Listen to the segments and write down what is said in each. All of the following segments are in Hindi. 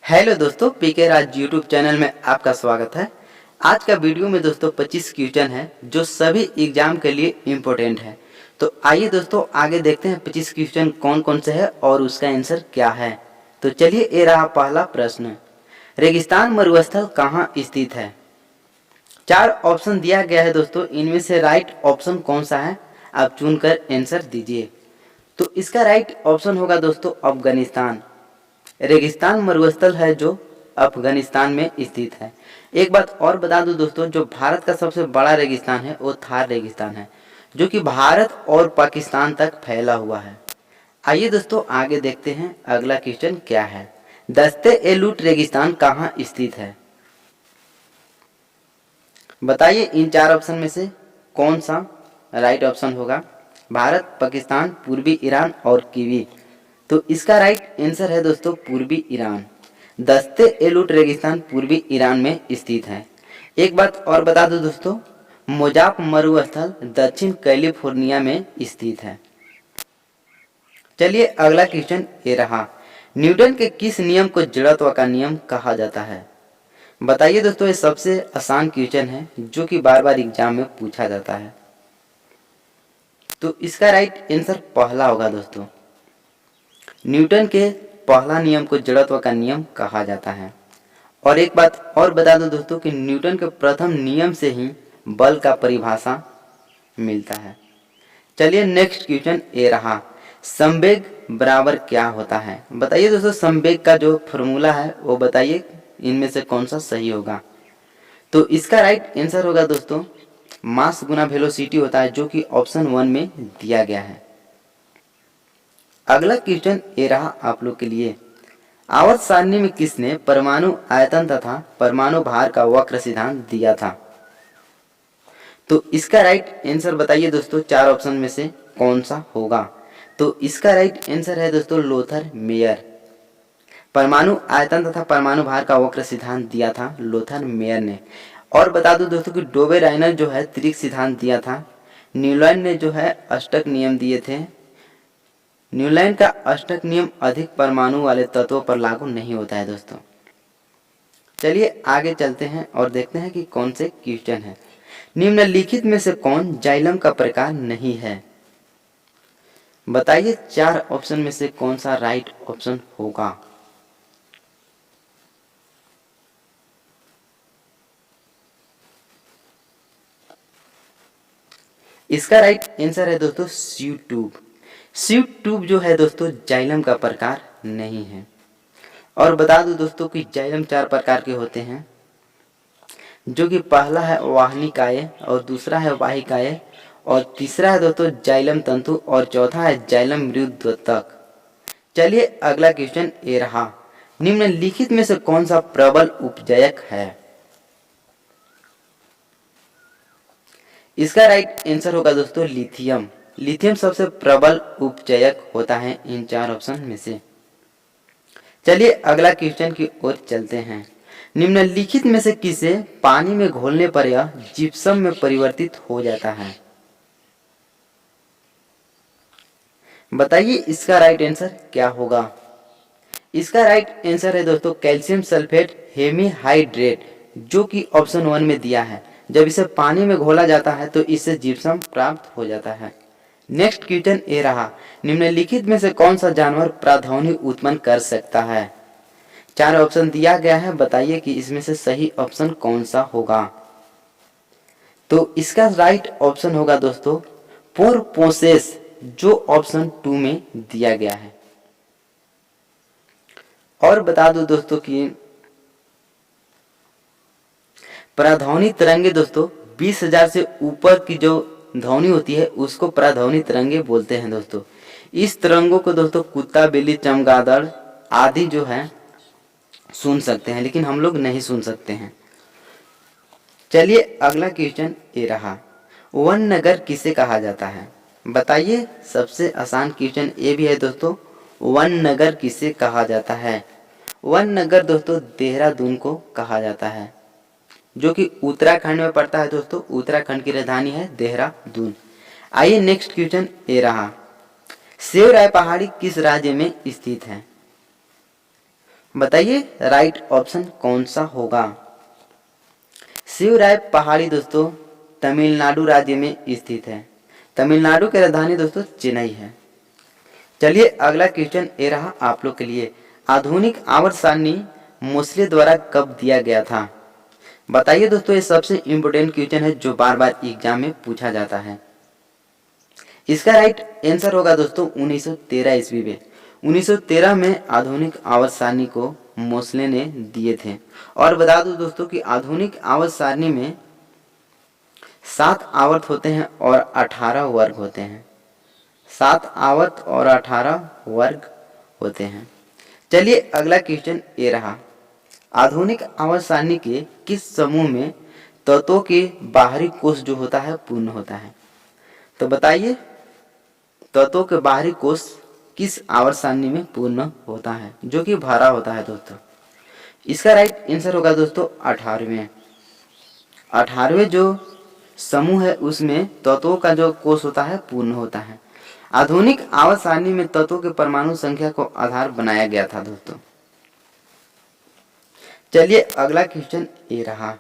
हेलो दोस्तों, पीके राज यूट्यूब चैनल में आपका स्वागत है। आज का वीडियो में दोस्तों 25 क्वेश्चन है जो सभी एग्जाम के लिए इम्पोर्टेंट है। तो आइए दोस्तों आगे देखते हैं 25 क्वेश्चन कौन कौन से है और उसका आंसर क्या है। तो चलिए, ये रहा पहला प्रश्न। रेगिस्तान मरुस्थल कहाँ स्थित है? 4 ऑप्शन दिया गया है दोस्तों, इनमें से राइट ऑप्शन कौन सा है आप चुनकर आंसर दीजिए। तो इसका राइट ऑप्शन होगा दोस्तों अफगानिस्तान। रेगिस्तान मरुस्थल है जो अफगानिस्तान में स्थित है। एक बात और बता दूं दोस्तों, जो भारत का सबसे बड़ा रेगिस्तान है वो थार रेगिस्तान है, जो कि भारत और पाकिस्तान तक फैला हुआ है। आइए दोस्तों आगे देखते हैं अगला क्वेश्चन क्या है। दस्ते एलूट रेगिस्तान कहाँ स्थित है? बताइए इन 4 ऑप्शन में से कौन सा राइट ऑप्शन होगा। भारत, पाकिस्तान, पूर्वी ईरान और कीवी। तो इसका राइट आंसर है दोस्तों पूर्वी ईरान। दस्ते एलूट रेगिस्तान पूर्वी ईरान में स्थित है। एक बात और बता दो दोस्तों, मोजाक मरुस्थल दक्षिण कैलिफोर्निया में स्थित है। चलिए अगला क्वेश्चन ये रहा। न्यूटन के किस नियम को जड़त्व का नियम कहा जाता है? बताइए दोस्तों, ये सबसे आसान क्वेश्चन है जो कि बार बार एग्जाम में पूछा जाता है। तो इसका राइट आंसर पहला होगा दोस्तों। न्यूटन के पहला नियम को जड़त्व का नियम कहा जाता है। और एक बात और बता दो दोस्तों कि न्यूटन के प्रथम नियम से ही बल का परिभाषा मिलता है। चलिए नेक्स्ट क्वेश्चन ये रहा। संवेग बराबर क्या होता है? बताइए दोस्तों, संवेग का जो फॉर्मूला है वो बताइए, इनमें से कौन सा सही होगा। तो इसका राइट आंसर होगा दोस्तों मास गुना वेलोसिटी होता है, जो कि ऑप्शन 1 में दिया गया है। अगला क्वेश्चन ये रहा आप लोग के लिए। आवर्त सारणी में किसने परमाणु आयतन तथा परमाणु भार का वक्र सिद्धांत दिया था? तो इसका राइट आंसर बताइए दोस्तों, 4 ऑप्शन में से कौन सा होगा। तो इसका राइट आंसर है दोस्तों लोथर मेयर। परमाणु आयतन तथा परमाणु भार का वक्र सिद्धांत दिया था लोथर मेयर ने। और बता दो दोस्तों कि डोबेराइनर जो है त्रिक सिद्धांत दिया था। न्यूलैंड ने जो है अष्टक नियम दिए थे। न्यूलैंड का अष्टक नियम अधिक परमाणु वाले तत्वों पर लागू नहीं होता है दोस्तों। चलिए आगे चलते हैं और देखते हैं कि कौन से क्वेश्चन है। निम्नलिखित में से कौन जाइलम का प्रकार नहीं है? बताइए 4 ऑप्शन में से कौन सा राइट ऑप्शन होगा। इसका राइट आंसर है दोस्तों स्यू ट्यूब। स्यू ट्यूब जो है दोस्तों जाइलम का प्रकार नहीं है। और बता दूं दोस्तों कि जाइलम 4 प्रकार के होते हैं, जो कि पहला है वाहनिकाय और दूसरा है वाहिकाय और तीसरा है दोस्तों जाइलम तंतु और चौथा है जाइलम मृद्योतक। चलिए अगला क्वेश्चन ये रहा। निम्नलिखित में से कौन सा प्रबल उपजयक है? इसका राइट आंसर होगा दोस्तों लिथियम। लिथियम सबसे प्रबल उपचयक होता है इन 4 ऑप्शन में से। चलिए अगला क्वेश्चन की ओर चलते हैं। निम्नलिखित में से किसे पानी में घोलने पर यह जिप्सम में परिवर्तित हो जाता है? बताइए इसका राइट आंसर क्या होगा। इसका राइट आंसर है दोस्तों कैल्शियम सल्फेट हेमीहाइड्रेट, जो कि ऑप्शन 1 में दिया है। जब इसे पानी में घोला जाता है तो इससे जिप्सम प्राप्त हो जाता है। नेक्स्ट क्वेश्चन ये रहा। निम्नलिखित में से कौन सा जानवर प्राध्वनि उत्पन्न कर सकता है? 4 ऑप्शन दिया गया है, बताइए कि इसमें से सही ऑप्शन कौन सा होगा। तो इसका राइट ऑप्शन होगा दोस्तों पोरपोसेस, जो ऑप्शन 2 में दिया गया है। और बता दो दोस्तों कि प्राध्वनि तरंगे दोस्तों 20,000 से ऊपर की जो ध्वनि होती है उसको प्राध्वनि तरंगे बोलते हैं दोस्तों। इस तरंगों को दोस्तों कुत्ता, बिल्ली, चमगादड़ आदि जो है सुन सकते हैं, लेकिन हम लोग नहीं सुन सकते हैं। चलिए अगला क्वेश्चन ये रहा। वन नगर किसे कहा जाता है? बताइए, सबसे आसान क्वेश्चन ये भी है दोस्तों। वन नगर किसे कहा जाता है? वन नगर दोस्तों देहरादून को कहा जाता है, जो कि उत्तराखंड में पड़ता है दोस्तों। उत्तराखंड की राजधानी है देहरादून। आइए नेक्स्ट क्वेश्चन ये रहा। सेवराय पहाड़ी किस राज्य में स्थित है? बताइए राइट ऑप्शन कौन सा होगा। शिवराय पहाड़ी दोस्तों तमिलनाडु राज्य में स्थित है। तमिलनाडु की राजधानी दोस्तों चेन्नई है। चलिए अगला क्वेश्चन ये रहा आप लोग के लिए। आधुनिक आवर्त सारणी मोस्ले द्वारा कब दिया गया था। बताइए दोस्तों, ये सबसे इंपोर्टेंट क्वेश्चन है जो बार बार एग्जाम में पूछा जाता है। इसका राइट आंसर होगा दोस्तों 1913 ईस्वी में। 1913 में आधुनिक आवर्त सारणी को मोस्ले ने दिए थे। और बता दूं दोस्तों कि आधुनिक आवर्त सारणी में 7 आवर्त होते हैं और 18 वर्ग होते हैं। 7 आवर्त और 18 वर्ग होते हैं। चलिए अगला क्वेश्चन ये रहा। आधुनिक आवर्त सारणी के किस समूह में तत्वों के बाहरी कोष जो होता है पूर्ण होता है। तो बताइए तत्वों के बाहरी कोष किस आवर्त सारणी में पूर्ण होता है, जो कि भरा होता है दोस्तों। इसका राइट आंसर होगा दोस्तों 18वें। 18वें जो समूह है उसमें तत्वों का जो कोष होता है पूर्ण होता है। आधुनिक आवर्त सारणी में तत्वों के परमाणु संख्या को आधार बनाया गया था दोस्तों। चलिए अगला क्वेश्चन ये रहा।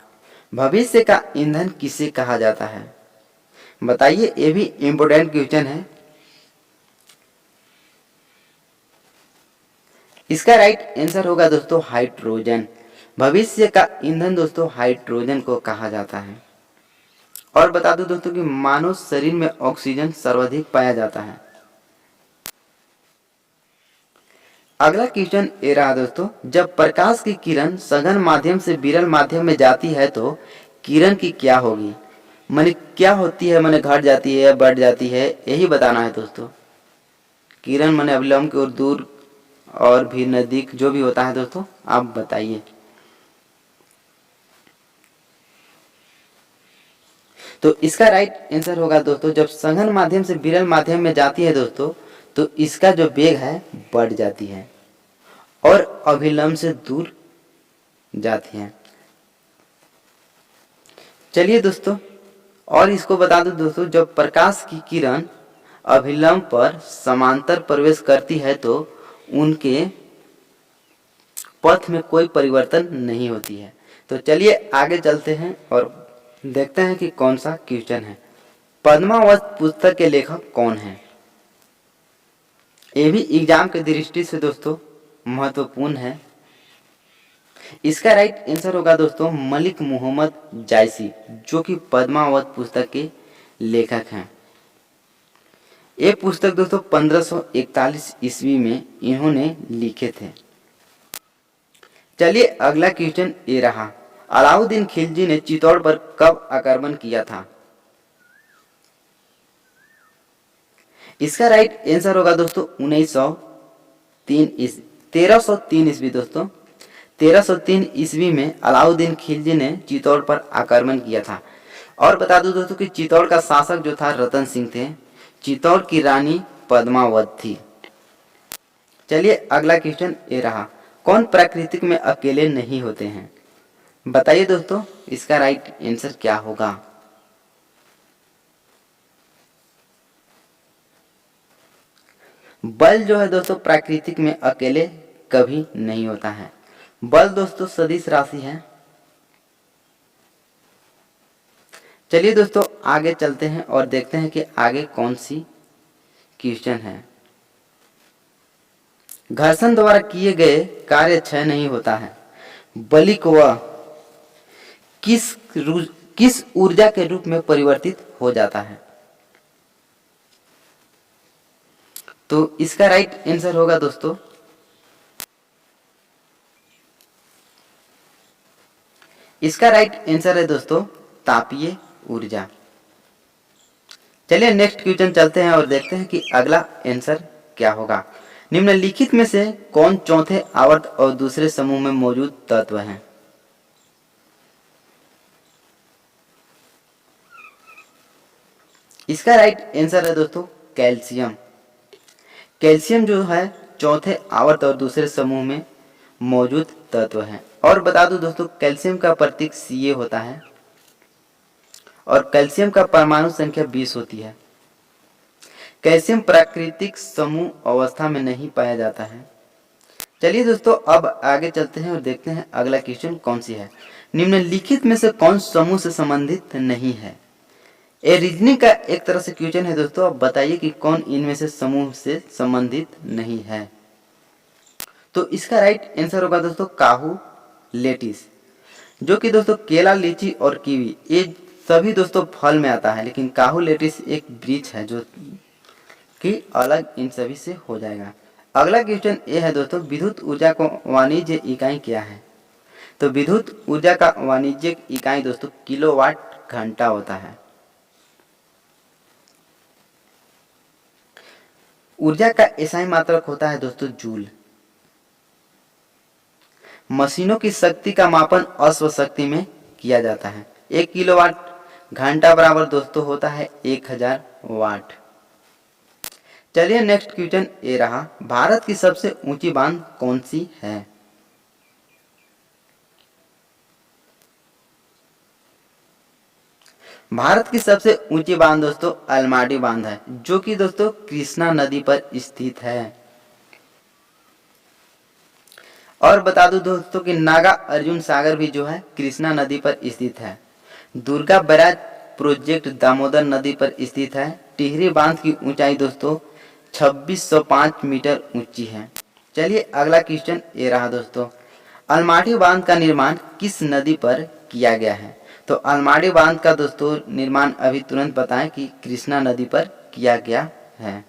भविष्य का ईंधन किसे कहा जाता है। बताइए, ये भी इंपोर्टेंट क्वेश्चन है। इसका राइट आंसर होगा दोस्तों हाइड्रोजन। भविष्य का ईंधन दोस्तों हाइड्रोजन को कहा जाता है। और बता दूं दोस्तों कि मानव शरीर में ऑक्सीजन सर्वाधिक पाया जाता है। अगला क्वेश्चन ये रहा दोस्तों। जब प्रकाश की किरण सघन माध्यम से विरल माध्यम में जाती है तो किरण की क्या होगी। माने क्या होती है, माने घट जाती है या बढ़ जाती है, यही बताना है दोस्तों। किरण माने अविलंब की ओर दूर और भी नजदीक जो भी होता है दोस्तों आप बताइए। तो इसका राइट आंसर होगा दोस्तों जब सघन माध्यम से विरल माध्यम में जाती है दोस्तों तो इसका जो वेग है बढ़ जाती है और अभिलंब से दूर जाती है। चलिए दोस्तों और इसको बता दूं दोस्तों, जब प्रकाश की किरण अभिलंब पर समांतर प्रवेश करती है तो उनके पथ में कोई परिवर्तन नहीं होती है। तो चलिए आगे चलते हैं और देखते हैं कि कौन सा क्वेश्चन है। पद्मावत पुस्तक के लेखक कौन है। ये भी एग्जाम की दृष्टि से दोस्तों महत्वपूर्ण है। इसका राइट आंसर होगा दोस्तों मलिक मोहम्मद जायसी, जो कि पद्मावत पुस्तक के लेखक हैं। ये पुस्तक दोस्तों 1541 ईस्वी में इन्होंने लिखे थे। चलिए अगला क्वेश्चन ये रहा। अलाउद्दीन खिलजी ने चित्तौड़ पर कब आक्रमण किया था। इसका राइट आंसर होगा दोस्तों 1303 ईस्वी दोस्तों। 1303 ईस्वी में अलाउद्दीन खिलजी ने चित्तौड़ पर आक्रमण किया था। और बता दूं दोस्तों कि चित्तौड़ का शासक जो था रतन सिंह थे। चित्तौड़ की रानी पद्मावत थी। चलिए अगला क्वेश्चन ये रहा। कौन प्राकृतिक में अकेले नहीं होते हैं। बताइए दोस्तों इसका राइट आंसर क्या होगा। बल जो है दोस्तों प्राकृतिक में अकेले कभी नहीं होता है। बल दोस्तों सदिश राशि है। चलिए दोस्तों आगे चलते हैं और देखते हैं कि आगे कौन सी क्वेश्चन है। घर्षण द्वारा किए गए कार्य क्षय नहीं होता है। बलि को वह किस ऊर्जा के रूप में परिवर्तित हो जाता है। तो इसका राइट आंसर होगा दोस्तों इसका राइट आंसर है दोस्तों तापीय ऊर्जा। चलिए नेक्स्ट क्वेश्चन चलते हैं और देखते हैं कि अगला आंसर क्या होगा। निम्नलिखित में से कौन चौथे आवर्त और दूसरे समूह में मौजूद तत्व है। इसका राइट आंसर है दोस्तों कैल्शियम। कैल्शियम जो है चौथे आवर्त और दूसरे समूह में मौजूद तत्व है। और बता दूं दोस्तों कैल्शियम का प्रतीक Ca होता है और कैल्शियम का परमाणु संख्या 20 होती है। कैल्शियम प्राकृतिक समूह अवस्था में नहीं पाया जाता है। चलिए दोस्तों अब आगे चलते हैं और देखते हैं अगला क्वेश्चन कौन सी है। निम्नलिखित में से कौन समूह से संबंधित नहीं है। ये रीजनिंग का एक तरह से क्वेश्चन है दोस्तों। अब बताइए कि कौन इनमें से समूह से संबंधित नहीं है। तो इसका राइट आंसर होगा दोस्तों काहू लेटिस, जो कि दोस्तों केला, लीची और कीवी ये सभी दोस्तों फल में आता है, लेकिन काहू लेटिस एक वृक्ष है जो कि अलग इन सभी से हो जाएगा। अगला क्वेश्चन ये है दोस्तों, विद्युत ऊर्जा को वाणिज्य इकाई क्या है। तो विद्युत ऊर्जा का वाणिज्यिक इकाई दोस्तों किलोवाट घंटा होता है। ऊर्जा का एसआई मात्रक होता है दोस्तों जूल। मशीनों की शक्ति का मापन अश्व शक्ति में किया जाता है। 1 किलोवाट घंटा बराबर दोस्तों होता है 1000 वाट। चलिए नेक्स्ट क्वेश्चन ये रहा, भारत की सबसे ऊंची बांध कौन सी है। भारत की सबसे ऊंची बांध दोस्तों अलमाड़ी बांध है, जो कि दोस्तों कृष्णा नदी पर स्थित है। और बता दूं दोस्तों कि नागा अर्जुन सागर भी जो है कृष्णा नदी पर स्थित है। दुर्गा बैराज प्रोजेक्ट दामोदर नदी पर स्थित है। टिहरी बांध की ऊंचाई दोस्तों 2605 मीटर ऊंची है। चलिए अगला क्वेश्चन ये रहा दोस्तों, अलमाड़ी बांध का निर्माण किस नदी पर किया गया है। तो अलमाड़ी बांध का दोस्तों निर्माण अभी तुरंत बताएं कि कृष्णा नदी पर किया गया है।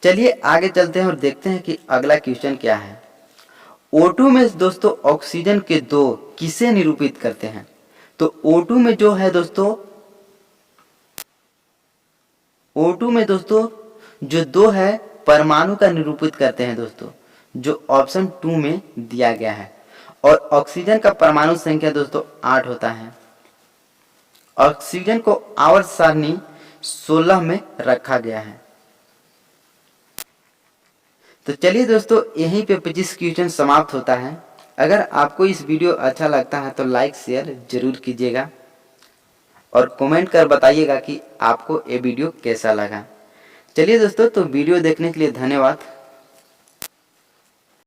चलिए आगे चलते हैं और देखते हैं कि अगला क्वेश्चन क्या है। O2 में दोस्तों ऑक्सीजन के दो किसे निरूपित करते हैं। तो O2 में जो है दोस्तों, O2 में दोस्तों जो दो है परमाणु का निरूपित करते हैं दोस्तों, जो ऑप्शन 2 में दिया गया है। और ऑक्सीजन का परमाणु संख्या दोस्तों 8 होता है। ऑक्सीजन को आवर्त सारणी 16 में रखा गया है। तो चलिए दोस्तों यहीं पे 25 क्वेश्चन समाप्त होता है। अगर आपको इस वीडियो अच्छा लगता है तो लाइक शेयर जरूर कीजिएगा और कमेंट कर बताइएगा कि आपको ये वीडियो कैसा लगा। चलिए दोस्तों, तो वीडियो देखने के लिए धन्यवाद।